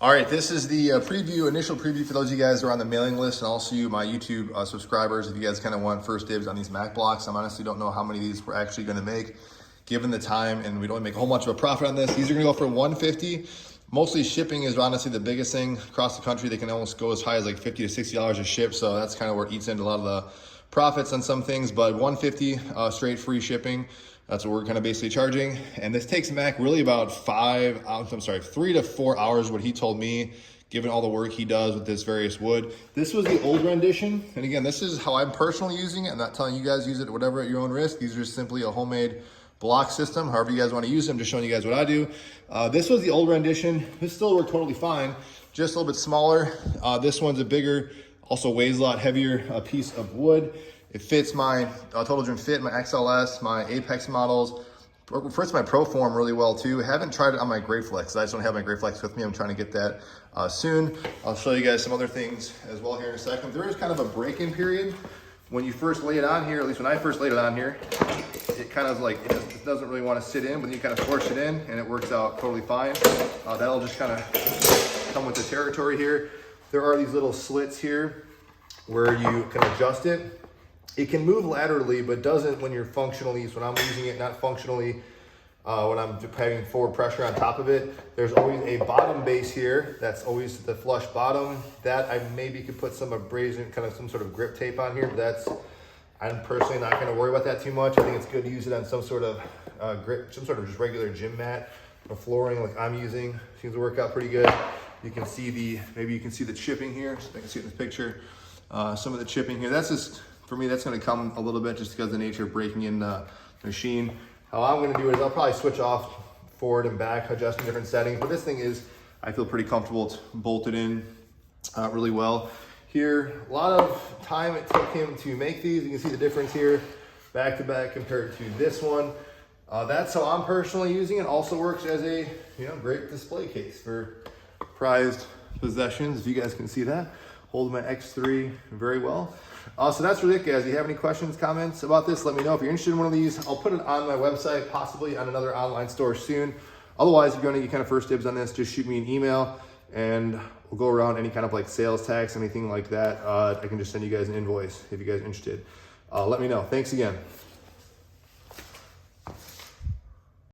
All right, this is the initial preview for those of you guys who are on the mailing list, and also you, my YouTube subscribers. If you guys kind of want first dibs on these Mac blocks, I honestly don't know how many of these we're actually going to make, given the time, and we don't make a whole much of a profit on this. These are going to go for $150. Mostly shipping is honestly the biggest thing across the country. They can almost go as high as like $50 to $60 a ship, so that's kind of where it eats into a lot of the profits on some things. But $150 straight free shipping. That's what we're kind of basically charging. And this takes Mac really about 3 to 4 hours, what he told me, given all the work he does with this various wood. This was the old rendition. And again, this is how I'm personally using it. I'm not telling you guys use it whatever at your own risk. These are simply a homemade block system. However you guys want to use them, just showing you guys what I do. This was the old rendition. This still worked totally fine, just a little bit smaller. This one's a bigger, also weighs a lot heavier piece of wood. It fits my Total Trim Fit, my XLS, my Apex models. Fits my Proform really well too. Haven't tried it on my Grayflex. I just don't have my Grayflex with me. I'm trying to get that soon. I'll show you guys some other things as well here in a second. There is kind of a break-in period when you first lay it on here. At least when I first laid it on here, it kind of like, it doesn't really want to sit in, but then you kind of force it in and it works out totally fine. That'll just kind of come with the territory here. There are these little slits here where you can adjust it. It can move laterally, but doesn't when you're functionally, so when I'm using it, not functionally, when I'm having forward pressure on top of it. There's always a bottom base here. That's always the flush bottom. That I maybe could put some abrasion, kind of some sort of grip tape on here, but I'm personally not gonna worry about that too much. I think it's good to use it on some sort of grip, some sort of just regular gym mat or flooring like I'm using. Seems to work out pretty good. You can see maybe you can see the chipping here. So I can see it in this picture. Some of the chipping here, that's just, for me, that's gonna come a little bit just because of the nature of breaking in the machine. How I'm gonna do it is I'll probably switch off forward and back, adjusting different settings. But this thing is, I feel pretty comfortable. It's bolted in really well. Here, a lot of time it took him to make these. You can see the difference here, back to back compared to this one. That's how I'm personally using it. Also works as a great display case for prized possessions. If you guys can see that, hold my X3 very well. So that's really it, guys. If you have any questions, comments about this, let me know. If you're interested in one of these, I'll put it on my website, possibly on another online store soon. Otherwise, if you want to get kind of first dibs on this, just shoot me an email and we'll go around any kind of like sales tax, anything like that. I can just send you guys an invoice if you guys are interested. Let me know. Thanks again.